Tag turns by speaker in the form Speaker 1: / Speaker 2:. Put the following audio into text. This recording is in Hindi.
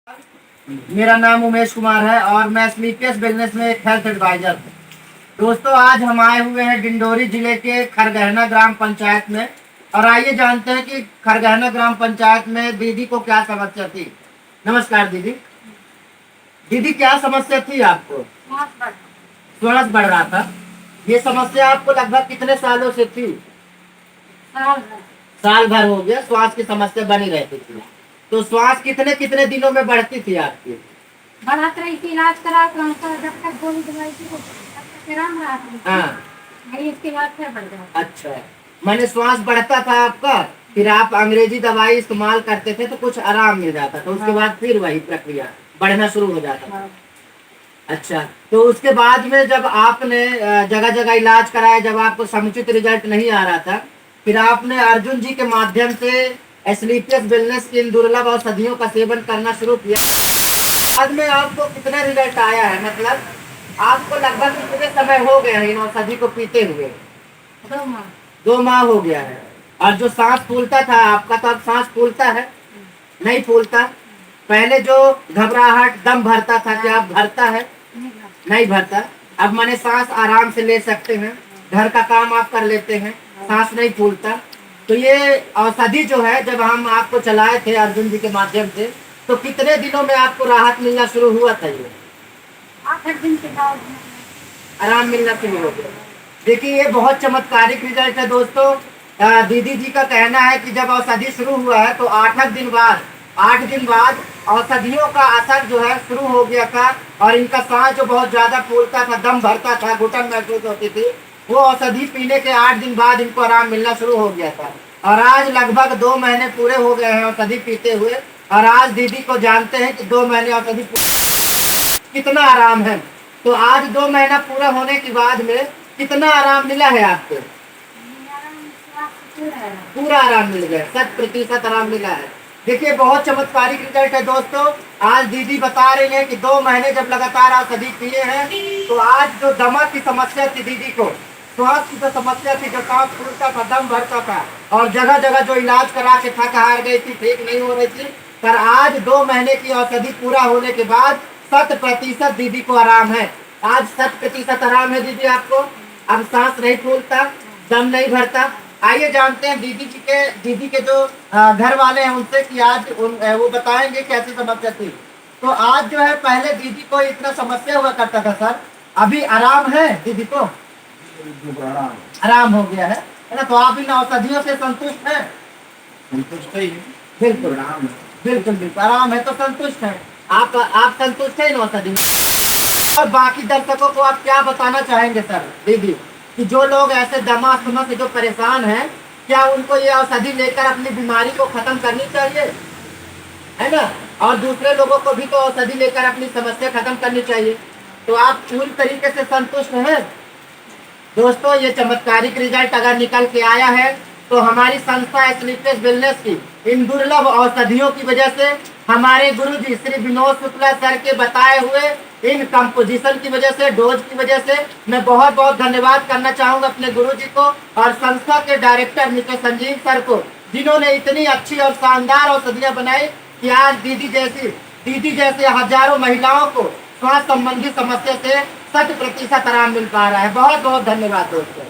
Speaker 1: मेरा नाम उमेश कुमार है और मैं स्लीपियस बिजनेस में एक हेल्थ एडवाइजर हूँ। दोस्तों, आज हम आए हुए हैं डिंडोरी जिले के खरगहना ग्राम पंचायत में और आइए जानते हैं कि खरगहना ग्राम पंचायत में दीदी को क्या समस्या थी। नमस्कार दीदी। दीदी, क्या समस्या थी आपको? श्वास बढ़ रहा था। ये समस्या आपको लगभग कितने सालों से थी? साल भर हो गया श्वास की समस्या बनी रहती थी। तो श्वास कितने कितने दिनों में बढ़ती थी आपकी?
Speaker 2: बढ़त रही थी, इलाज करा जब तक गोली दवाई थी तब तक आराम रहा था।
Speaker 1: हाँ,
Speaker 2: इसके बाद फिर बढ़ गया।
Speaker 1: अच्छा। मैंने श्वास बढ़ता था आपका, फिर आप अंग्रेजी दवाई इस्तेमाल करते थे तो कुछ आराम मिल जाता था, उसके बाद फिर वही प्रक्रिया बढ़ना शुरू हो जाता था। अच्छा, तो उसके बाद में जब आपने जगह जगह इलाज कराया, जब आपको समुचित रिजल्ट नहीं आ रहा था, फिर आपने अर्जुन जी के माध्यम से एस्लीपियस वेलनेस की इन दुर्लभ औषधियों का सेवन करना शुरू किया। बाद में आपको कितना रिजल्ट आया है? मतलब आपको लगभग कितने समय हो गया है इन औषधि को पीते हुए?
Speaker 2: 2 माह।
Speaker 1: 2 माह हो गया है। और जो सांस फूलता था आपका, तो अब सांस फूलता है? नहीं फूलता। पहले जो घबराहट, दम भरता था, क्या अब भरता है? नहीं भरता। अब माने सांस आराम से ले सकते हैं, घर का काम आप कर लेते हैं, सांस नहीं फूलता। तो ये औषधि जो है, जब हम आपको चलाए थे अर्जुन जी के माध्यम से, तो कितने दिनों में आपको राहत मिलना शुरू हुआ था? ये
Speaker 2: 8 दिन के बाद
Speaker 1: आराम मिलना शुरू हो गया। देखिए, ये बहुत चमत्कारिक रिजल्ट है दोस्तों। दीदी जी का कहना है कि जब औषधि शुरू हुआ है तो 8 दिन बाद औषधियों का असर जो है शुरू हो गया था और इनका सांस जो बहुत ज्यादा फूलता था, दम भरता था, घुटन महसूस होती थी, वो औषधि पीने के 8 दिन बाद इनको आराम मिलना शुरू हो गया था। और आज लगभग 2 महीने पूरे हो गए हैं औषधि पीते हुए, और आज दीदी को जानते हैं कि 2 महीने औषधि कितना आराम है। तो आज 2 महीना पूरा होने के बाद में कितना आराम मिला है आपको? पूरा आराम मिल गया, 100% आराम मिला है। देखिए, बहुत चमत्कारिक रिजल्ट है दोस्तों। आज दीदी बता रही है कि 2 महीने जब लगातार औषधि पिए हैं, तो आज जो दमा की समस्या थी दीदी को, श्वास की जो समस्या थी, जो सांस फूलता था, दम भरता था और जगह जगह जो इलाज करा के थक हार गई थी, ठीक नहीं हो रही थी, पर आज 2 महीने की औषधि पूरा होने के बाद 100% दीदी को आराम है। आज 100% आराम है दीदी आपको। अब सांस नहीं फूलता, दम नहीं भरता। आइए जानते हैं दीदी के जो घर वाले हैं उनसे कि आज वो बताएंगे कैसी समस्या थी। तो आज जो है, पहले दीदी को इतना समस्या हुआ करता था सर, अभी आराम है दीदी को? आराम हो गया है ना? तो आप इन औषधियों से संतुष्ट हैं?
Speaker 3: संतुष्ट ही
Speaker 1: बिल्कुल
Speaker 3: आराम है।
Speaker 1: बिल्कुल बिल्कुल आराम है तो संतुष्ट हैं आप संतुष्ट हैं इन औषधि में? और बाकी दर्शकों को आप क्या बताना चाहेंगे सर दीदी, कि जो लोग ऐसे दमा अस्थमा से जो परेशान हैं, क्या उनको ये औषधि लेकर अपनी बीमारी को खत्म करनी चाहिए, है ना? और दूसरे लोगों को भी तो औषधि लेकर अपनी समस्या खत्म करनी चाहिए। तो आप पूरी तरीके से संतुष्ट हैं दोस्तों? ये चमत्कारिक रिजल्ट अगर निकल के आया है तो हमारी संस्था एस्लीपियस वेलनेस की इन दुर्लभ औषधियों की वजह से, हमारे गुरुजी श्री विनोद शुक्ला सर के बताए हुए इन कंपोजिशन की वजह से, डोज की वजह से, मैं बहुत बहुत धन्यवाद करना चाहूँगा अपने गुरुजी को और संस्था के डायरेक्टर मिस्टर संजीव सर को, जिन्होंने इतनी अच्छी और शानदार औषधियाँ बनाई कि आज दीदी जैसे हजारों महिलाओं को श्वास संबंधी समस्या से 100% आराम मिल पा रहा है। बहुत बहुत धन्यवाद दोस्तों।